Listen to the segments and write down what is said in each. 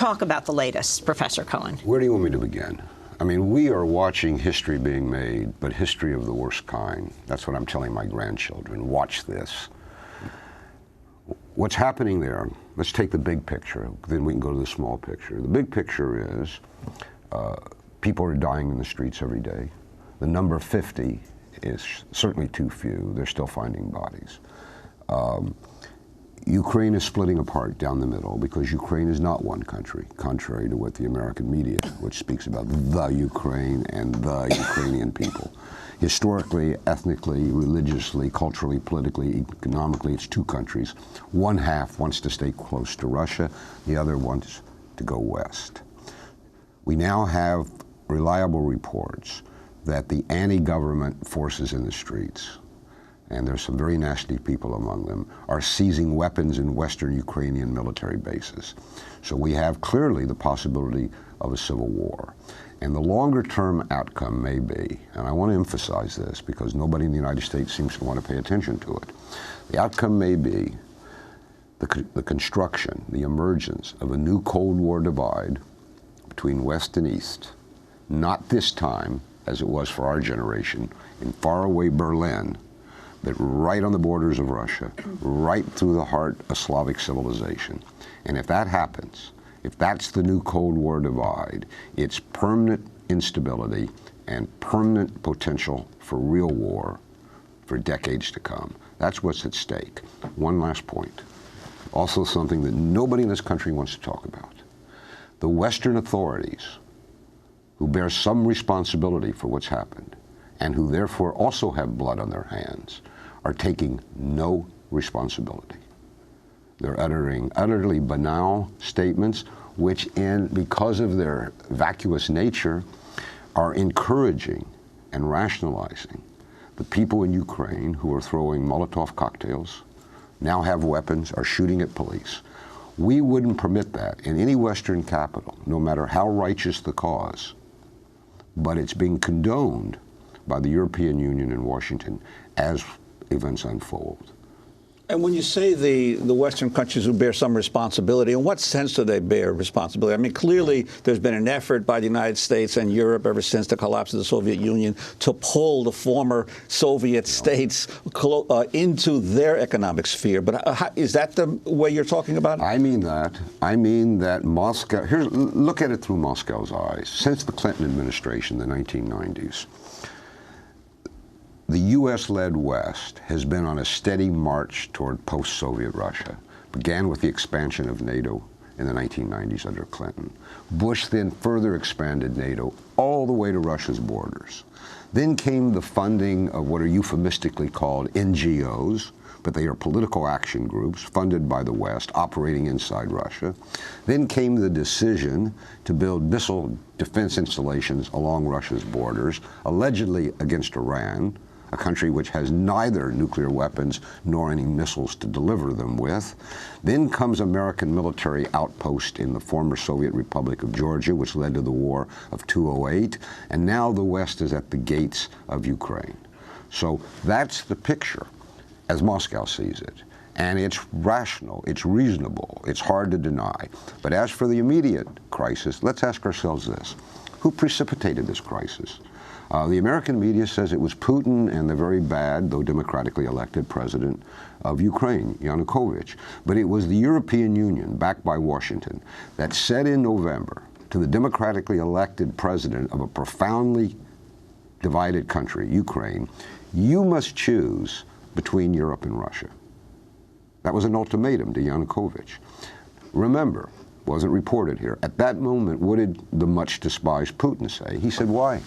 talk about the latest, Professor Cohen. Where do you want me to begin? I mean, we are watching history being made, but history of the worst kind. That's what I'm telling my grandchildren. Watch this. What's happening there, let's take the big picture, then we can go to the small picture. The big picture is people are dying in the streets every day. The number 50 is certainly too few. They're still finding bodies. Ukraine is splitting apart down the middle because Ukraine is not one country, contrary to what the American media, which speaks about the Ukraine and the Ukrainian people. Historically, ethnically, religiously, culturally, politically, economically, it's two countries. One half wants to stay close to Russia, the other wants to go west. We now have reliable reports that the anti-government forces in the streets, and there's some very nasty people among them, are seizing weapons in western Ukrainian military bases. So we have clearly the possibility of a civil war. And the longer-term outcome may be, and I want to emphasize this because nobody in the United States seems to want to pay attention to it, the outcome may be the construction, the emergence of a new Cold War divide between West and East, not this time, as it was for our generation, in faraway Berlin, but right on the borders of Russia, right through the heart of Slavic civilization. And if that happens, if that's the new Cold War divide, it's permanent instability and permanent potential for real war for decades to come. That's what's at stake. One last point, also something that nobody in this country wants to talk about. The Western authorities, who bear some responsibility for what's happened, and who therefore also have blood on their hands, are taking no responsibility. They're uttering utterly banal statements which, because of their vacuous nature, are encouraging and rationalizing the people in Ukraine who are throwing Molotov cocktails, now have weapons, are shooting at police. We wouldn't permit that in any Western capital, no matter how righteous the cause. But it's being condoned by the European Union and Washington as events unfold. And when you say the Western countries who bear some responsibility, in what sense do they bear responsibility? I mean, clearly there's been an effort by the United States and Europe ever since the collapse of the Soviet Union to pull the former Soviet states into their economic sphere. But is that the way you're talking about it? I mean that. I mean that Moscow, look at it through Moscow's eyes. Since the Clinton administration, the 1990s, the U.S.-led West has been on a steady march toward post-Soviet Russia. Began with the expansion of NATO in the 1990s under Clinton. Bush then further expanded NATO all the way to Russia's borders. Then came the funding of what are euphemistically called NGOs, but they are political action groups funded by the West operating inside Russia. Then came the decision to build missile defense installations along Russia's borders, allegedly against Iran, a country which has neither nuclear weapons nor any missiles to deliver them with. Then comes American military outpost in the former Soviet Republic of Georgia, which led to the war of 2008, and now the West is at the gates of Ukraine. So that's the picture as Moscow sees it. And it's rational, it's reasonable, it's hard to deny. But as for the immediate crisis, let's ask ourselves this. Who precipitated this crisis? The American media says it was Putin and the very bad, though democratically elected, president of Ukraine, Yanukovych. But it was the European Union, backed by Washington, that said in November to the democratically elected president of a profoundly divided country, Ukraine, you must choose between Europe and Russia. That was an ultimatum to Yanukovych. Remember, wasn't reported here, at that moment, what did the much despised Putin say? He said, why?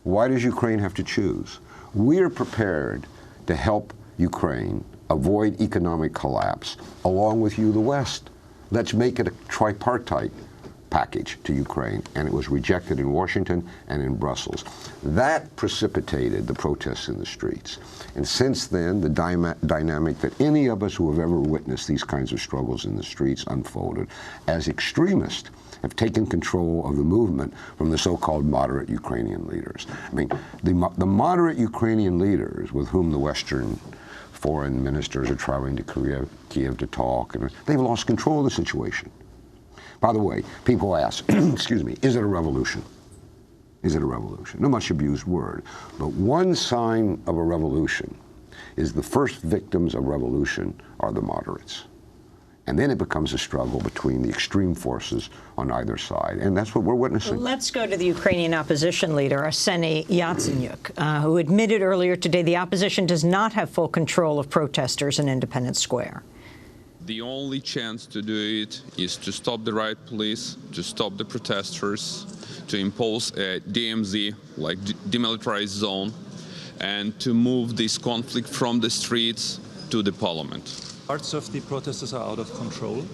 Why does Ukraine have to choose? We are prepared to help Ukraine avoid economic collapse, along with you, the West. Let's make it a tripartite package to Ukraine. And it was rejected in Washington and in Brussels. That precipitated the protests in the streets. And since then, the dynamic that any of us who have ever witnessed these kinds of struggles in the streets unfolded as extremists have taken control of the movement from the so-called moderate Ukrainian leaders. I mean, the moderate Ukrainian leaders with whom the Western foreign ministers are traveling to Kiev to talk, and they've lost control of the situation. By the way, people ask, excuse me, is it a revolution? Is it a revolution? A much abused word. But one sign of a revolution is the first victims of revolution are the moderates. And then it becomes a struggle between the extreme forces on either side. And that's what we're witnessing. Let's go to the Ukrainian opposition leader, Arseniy Yatsenyuk, who admitted earlier today the opposition does not have full control of protesters in Independence Square. The only chance to do it is to stop the riot police, to stop the protesters, to impose a DMZ, like demilitarized zone, and to move this conflict from the streets to the parliament. Parts of the protesters are out of control.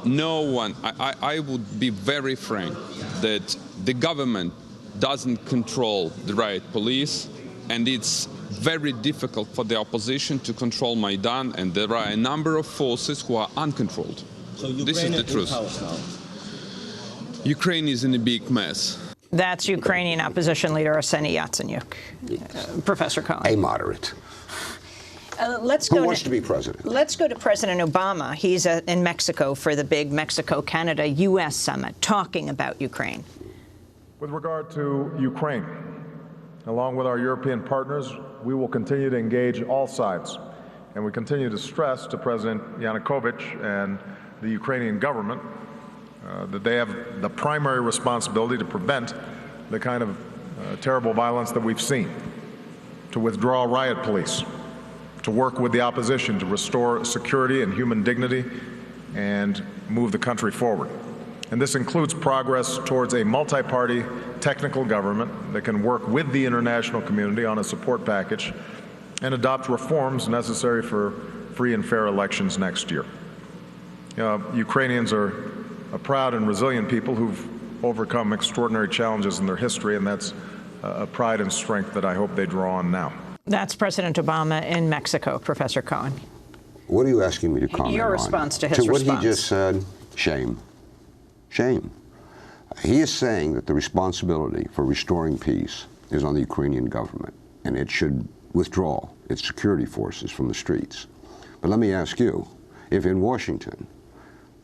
No one, I would be very frank, that the government doesn't control the riot police, and it's very difficult for the opposition to control Maidan, and there are a number of forces who are uncontrolled. So Ukraine this is the truth. Now. Ukraine is in a big mess. That's Ukrainian opposition leader Arseniy Yatsenyuk. Professor Cohen. A moderate. Who wants to be president? Let's go to President Obama. He's in Mexico for the big Mexico-Canada-U.S. summit, talking about Ukraine. With regard to Ukraine, along with our European partners, we will continue to engage all sides. And we continue to stress to President Yanukovych and the Ukrainian government that they have the primary responsibility to prevent the kind of terrible violence that we've seen, to withdraw riot police, to work with the opposition to restore security and human dignity and move the country forward. And this includes progress towards a multi-party technical government that can work with the international community on a support package and adopt reforms necessary for free and fair elections next year. Ukrainians are a proud and resilient people who've overcome extraordinary challenges in their history, and that's a pride and strength that I hope they draw on now. That's President Obama in Mexico, Professor Cohen. What are you asking me to comment on? Your response to his response. response. What he just said, shame. Shame. He is saying that the responsibility for restoring peace is on the Ukrainian government, and it should withdraw its security forces from the streets. But let me ask you, if in Washington,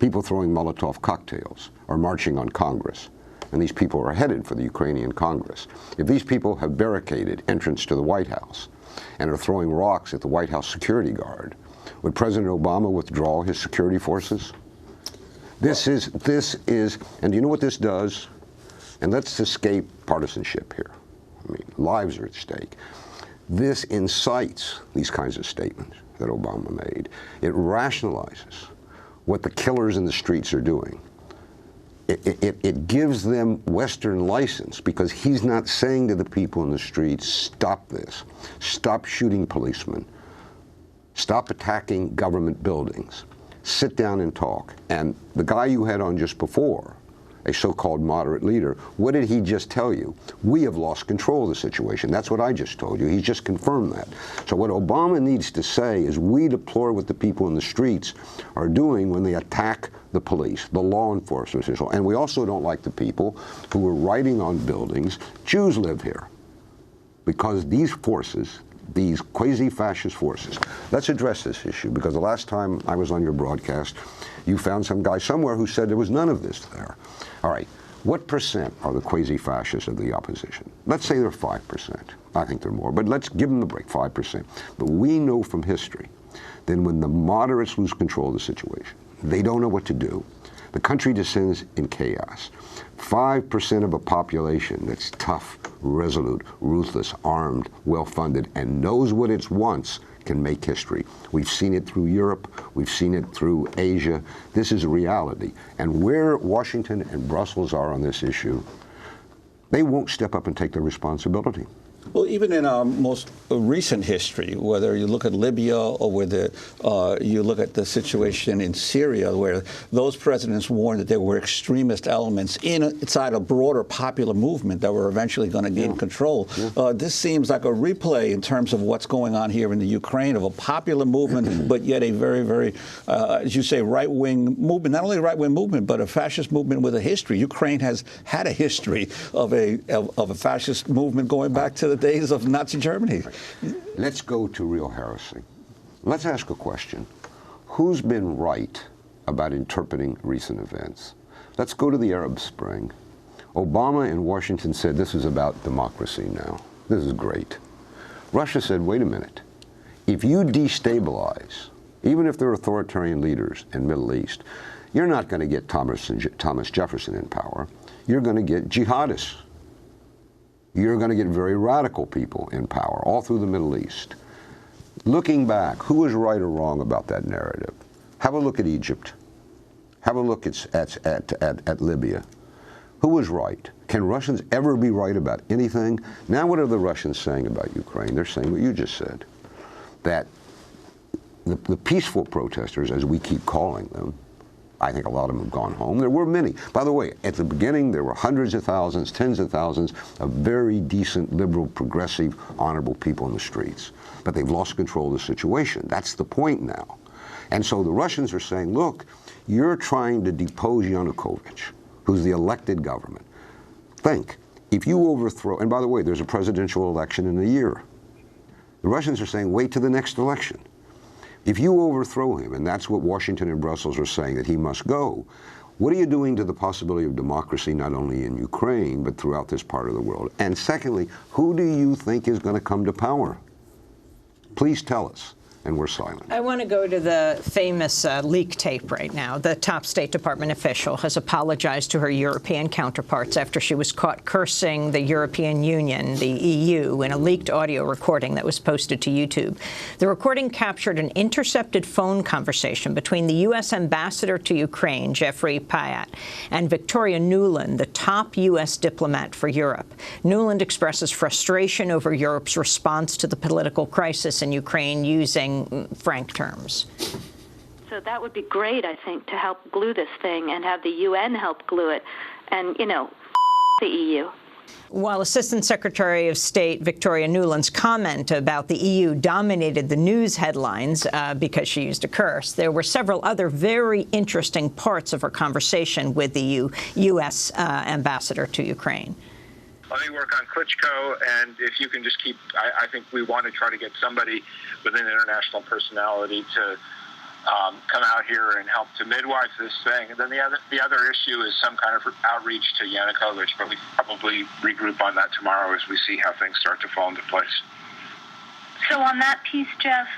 people throwing Molotov cocktails are marching on Congress, and these people are headed for the Ukrainian Congress, if these people have barricaded entrance to the White House and are throwing rocks at the White House security guard, would President Obama withdraw his security forces? This is, and do you know what this does? And let's escape partisanship here. I mean, lives are at stake. This incites these kinds of statements that Obama made. It rationalizes what the killers in the streets are doing. It gives them Western license, because he's not saying to the people in the streets, stop this, stop shooting policemen, stop attacking government buildings, sit down and talk. And the guy you had on just before, a so-called moderate leader, what did he just tell you? We have lost control of the situation. That's what I just told you. He's just confirmed that. So what Obama needs to say is, we deplore what the people in the streets are doing when they attack the police, the law enforcement official. And we also don't like the people who are writing on buildings, Jews live here. Because these forces, these quasi-fascist forces. Let's address this issue, because the last time I was on your broadcast, you found some guy somewhere who said there was none of this there. All right, what percent are the quasi-fascists of the opposition? Let's say they're 5%. I think they're more, but let's give them the break, 5%. But we know from history that when the moderates lose control of the situation, they don't know what to do, the country descends in chaos. 5% of a population that's tough, resolute, ruthless, armed, well-funded, and knows what it wants can make history. We've seen it through Europe. We've seen it through Asia. This is a reality. And where Washington and Brussels are on this issue, they won't step up and take their responsibility. Well, even in our most recent history, whether you look at Libya or whether you look at the situation in Syria, where those presidents warned that there were extremist elements inside a broader popular movement that were eventually going to gain control. This seems like a replay in terms of what's going on here in the Ukraine, of a popular movement, but yet a very, very, as you say, right-wing movement. Not only a right-wing movement, but a fascist movement with a history. Ukraine has had a history of a fascist movement going back to the days of Nazi Germany. Let's go to real heresy. Let's ask a question. Who's been right about interpreting recent events. Let's go to the Arab Spring. Obama in Washington said this is about democracy now. This is great. Russia said, wait a minute. If you destabilize, even if they're authoritarian leaders in the Middle East, you're not going to get Thomas Jefferson in power. You're going to get jihadists. You're going to get very radical people in power all through the Middle East. Looking back, who was right or wrong about that narrative? Have a look at Egypt. Have a look at Libya. Who was right? Can Russians ever be right about anything? Now what are the Russians saying about Ukraine? They're saying what you just said, that the peaceful protesters, as we keep calling them, I think a lot of them have gone home. There were many. By the way, at the beginning, there were hundreds of thousands, tens of thousands of very decent, liberal, progressive, honorable people in the streets. But they've lost control of the situation. That's the point now. And so the Russians are saying, look, you're trying to depose Yanukovych, who's the elected government. Think, if you overthrow, and by the way, there's a presidential election in a year. The Russians are saying, wait to the next election. If you overthrow him, and that's what Washington and Brussels are saying, that he must go, what are you doing to the possibility of democracy not only in Ukraine, but throughout this part of the world? And secondly, who do you think is going to come to power? Please tell us. And we're silent. I want to go to the famous leak tape right now. The top State Department official has apologized to her European counterparts after she was caught cursing the European Union, the EU, in a leaked audio recording that was posted to YouTube. The recording captured an intercepted phone conversation between the U.S. ambassador to Ukraine, Jeffrey Pyatt, and Victoria Nuland, the top U.S. diplomat for Europe. Nuland expresses frustration over Europe's response to the political crisis in Ukraine using frank terms. So that would be great, I think, to help glue this thing and have the UN help glue it. And, you know, the EU. While Assistant Secretary of State Victoria Nuland's comment about the EU dominated the news headlines because she used a curse, there were several other very interesting parts of her conversation with the U.S. ambassador to Ukraine. Let me work on Klitschko, and if you can just keep, I think we want to try to get somebody with an international personality to come out here and help to midwife this thing. And then the other issue is some kind of outreach to Yanukovych, but we probably regroup on that tomorrow as we see how things start to fall into place. So on that piece, Jeff,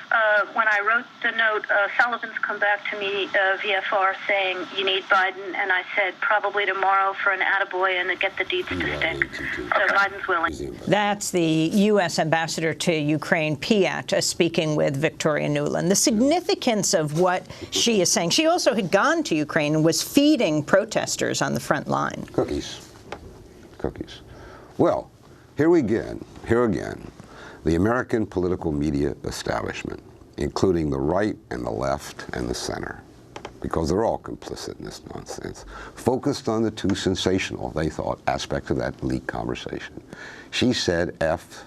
when I wrote the note, Sullivan's come back to me, VFR, saying you need Biden, and I said probably tomorrow for an attaboy and to get the deeds to stick. So Biden's willing. That's the U.S. ambassador to Ukraine, Pyatt, speaking with Victoria Nuland. The significance of what she is saying. She also had gone to Ukraine and was feeding protesters on the front line. Cookies. Cookies. Well, here again. The American political media establishment, including the right and the left and the center, because they're all complicit in this nonsense, focused on the two sensational, they thought, aspects of that leaked conversation. She said, F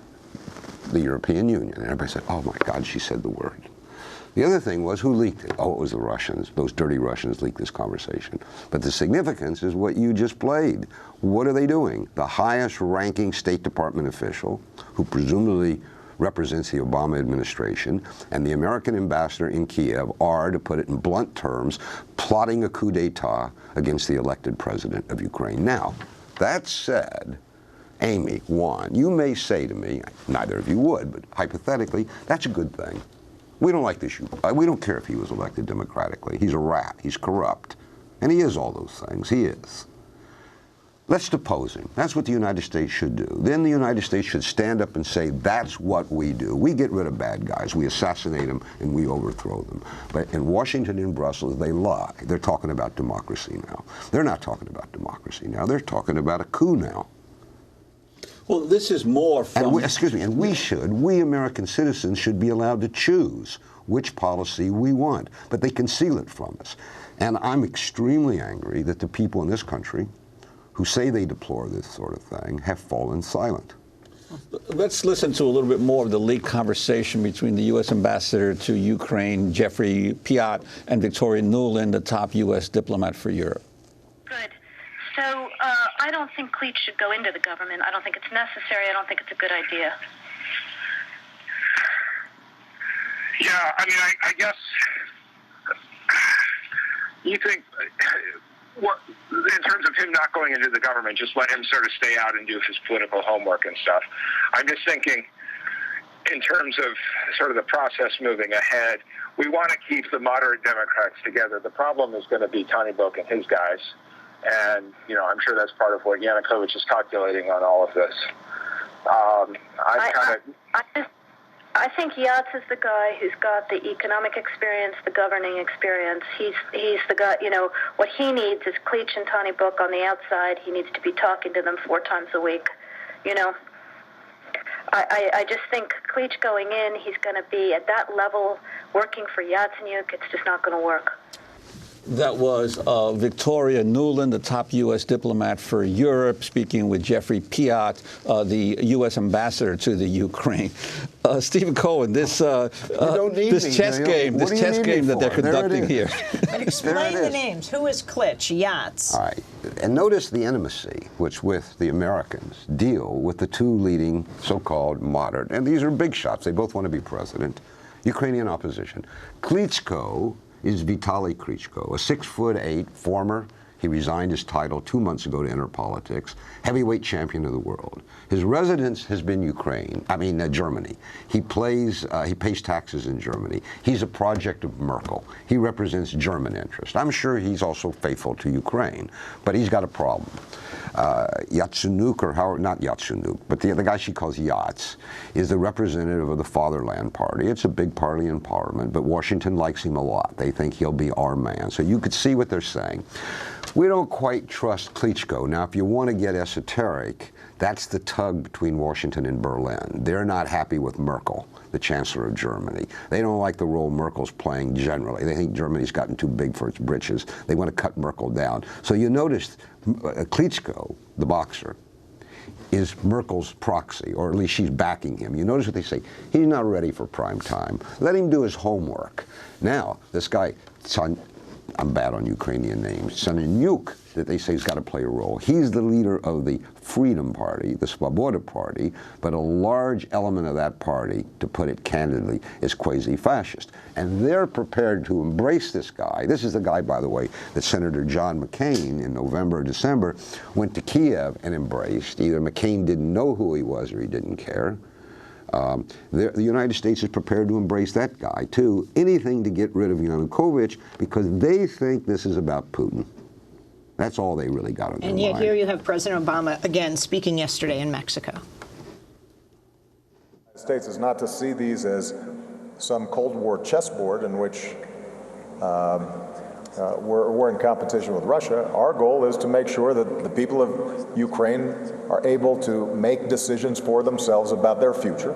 the European Union. And everybody said, oh my God, she said the word. The other thing was, who leaked it? Oh, it was the Russians. Those dirty Russians leaked this conversation. But the significance is what you just played. What are they doing? The highest-ranking State Department official, who presumably represents the Obama administration, and the American ambassador in Kiev are, to put it in blunt terms, plotting a coup d'etat against the elected president of Ukraine. Now, that said, Amy, Juan, you may say to me, neither of you would, but hypothetically, that's a good thing. We don't like this. We don't care if he was elected democratically. He's a rat. He's corrupt. And he is all those things. He is. Let's depose him. That's what the United States should do. Then the United States should stand up and say, that's what we do. We get rid of bad guys. We assassinate them and we overthrow them. But in Washington and Brussels, they lie. They're talking about democracy now. They're not talking about democracy now. They're talking about a coup now. Well, this is more from... And we American citizens should be allowed to choose which policy we want, but they conceal it from us. And I'm extremely angry that the people in this country who say they deplore this sort of thing have fallen silent. Let's listen to a little bit more of the leaked conversation between the U.S. ambassador to Ukraine, Jeffrey Pyatt, and Victoria Nuland, the top U.S. diplomat for Europe. Good. So I don't think Klitsch should go into the government. I don't think it's necessary. I don't think it's a good idea. Yeah, I mean, I guess, you think, what, in terms of him not going into the government, just let him sort of stay out and do his political homework and stuff. I'm just thinking, in terms of sort of the process moving ahead, we want to keep the moderate Democrats together. The problem is going to be Tony Book and his guys. And, I'm sure that's part of what Yanukovych is calculating on all of this. I think Yats is the guy who's got the economic experience, the governing experience. He's the guy, what he needs is Klitsch and Tony Book on the outside. He needs to be talking to them 4 times a week, I just think Klitsch going in, he's going to be at that level working for Yatsenyuk. It's just not going to work. That was Victoria Nuland, the top U.S. diplomat for Europe, speaking with Jeffrey Piat, the U.S. ambassador to the Ukraine. Stephen Cohen, this chess game that they're conducting here. But explain the names. Who is Klitsch? Yats. All right. And notice the intimacy which with the Americans deal with the 2 leading so-called moderate, and these are big shots. They both want to be president, Ukrainian opposition. Klitschko is Vitaly Klitschko, a 6'8" former. He resigned his title 2 months ago to enter politics, heavyweight champion of the world. His residence has been Germany. He pays taxes in Germany. He's a project of Merkel. He represents German interest. I'm sure he's also faithful to Ukraine, but he's got a problem. Yatsenyuk, not Yatsenyuk, but the guy she calls Yats, is the representative of the Fatherland Party. It's a big party in Parliament, but Washington likes him a lot. They think he'll be our man. So you could see what they're saying. We don't quite trust Klitschko. Now, if you want to get esoteric, that's the tug between Washington and Berlin. They're not happy with Merkel, the Chancellor of Germany. They don't like the role Merkel's playing generally. They think Germany's gotten too big for its britches. They want to cut Merkel down. So you notice Klitschko, the boxer, is Merkel's proxy, or at least she's backing him. You notice what they say. He's not ready for prime time. Let him do his homework. Now, this guy, I'm bad on Ukrainian names, Yatsenyuk, that they say has got to play a role. He's the leader of the Freedom Party, the Svoboda Party, but a large element of that party, to put it candidly, is quasi-fascist. And they're prepared to embrace this guy. This is the guy, by the way, that Senator John McCain in November or December went to Kiev and embraced. Either McCain didn't know who he was or he didn't care. The United States is prepared to embrace that guy, too. Anything to get rid of Yanukovych, because they think this is about Putin. That's all they really got on their mind. And yet here you have President Obama, again, speaking yesterday in Mexico. The United States is not to see these as some Cold War chessboard in which we're in competition with Russia. Our goal is to make sure that the people of Ukraine are able to make decisions for themselves about their future,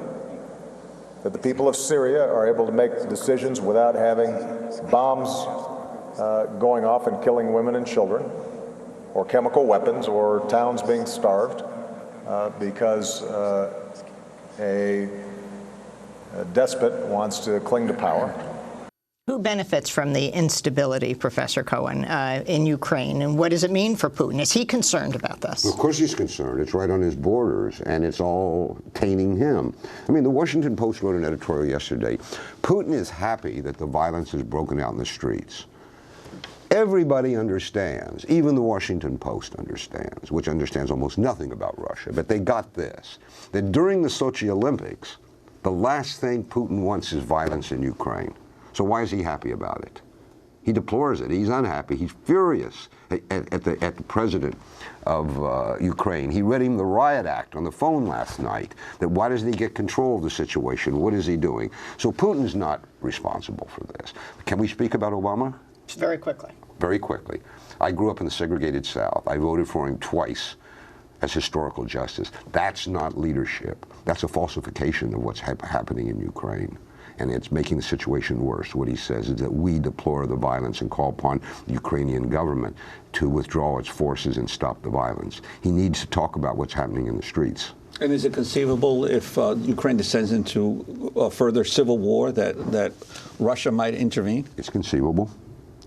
that the people of Syria are able to make decisions without having bombs going off and killing women and children, or chemical weapons, or towns being starved because a despot wants to cling to power. Who benefits from the instability, Professor Cohen, in Ukraine, and what does it mean for Putin? Is he concerned about this? Of course he's concerned. It's right on his borders, and it's all tainting him. I mean, the Washington Post wrote an editorial yesterday. Putin is happy that the violence has broken out in the streets. Everybody understands, even the Washington Post understands, which understands almost nothing about Russia, but they got this, that during the Sochi Olympics, the last thing Putin wants is violence in Ukraine. So why is he happy about it? He deplores it. He's unhappy. He's furious at the president of Ukraine. He read him the Riot Act on the phone last night, that why doesn't he get control of the situation? What is he doing? So Putin's not responsible for this. Can we speak about Obama? Very quickly. Very quickly. I grew up in the segregated South. I voted for him twice as historical justice. That's not leadership. That's a falsification of what's happening in Ukraine. And it's making the situation worse. What he says is that we deplore the violence and call upon the Ukrainian government to withdraw its forces and stop the violence. He needs to talk about what's happening in the streets. And is it conceivable if Ukraine descends into a further civil war that Russia might intervene? It's conceivable.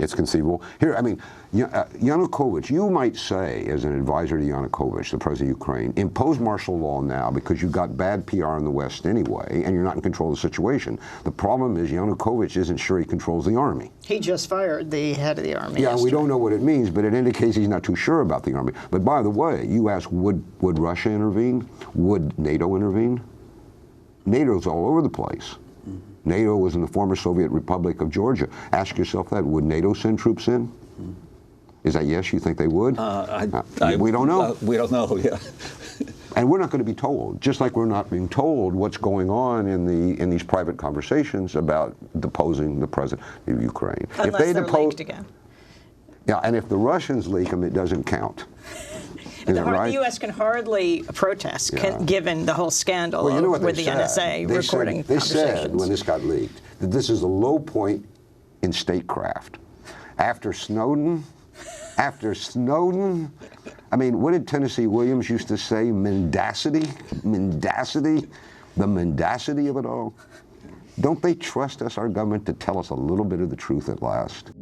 It's conceivable. Here, I mean, Yanukovych, you might say, as an advisor to Yanukovych, the president of Ukraine, impose martial law now because you've got bad PR in the West anyway, and you're not in control of the situation. The problem is Yanukovych isn't sure he controls the army. He just fired the head of the army. Yeah, we don't know what it means, but it indicates he's not too sure about the army. But by the way, you ask, would Russia intervene? Would NATO intervene? NATO's all over the place. NATO was in the former Soviet Republic of Georgia. Ask yourself that. Would NATO send troops in? Is that yes? You think they would? We don't know. We don't know, yeah. And we're not going to be told, just like we're not being told what's going on in these private conversations about deposing the president of Ukraine. Unless they're leaked again. Yeah, and if the Russians leak them, it doesn't count. The U.S. can hardly protest, given the whole scandal with the NSA recording conversations. They said, when this got leaked, that this is the low point in statecraft. After Snowden, I mean, what did Tennessee Williams used to say? Mendacity? Mendacity? The mendacity of it all? Don't they trust us, our government, to tell us a little bit of the truth at last?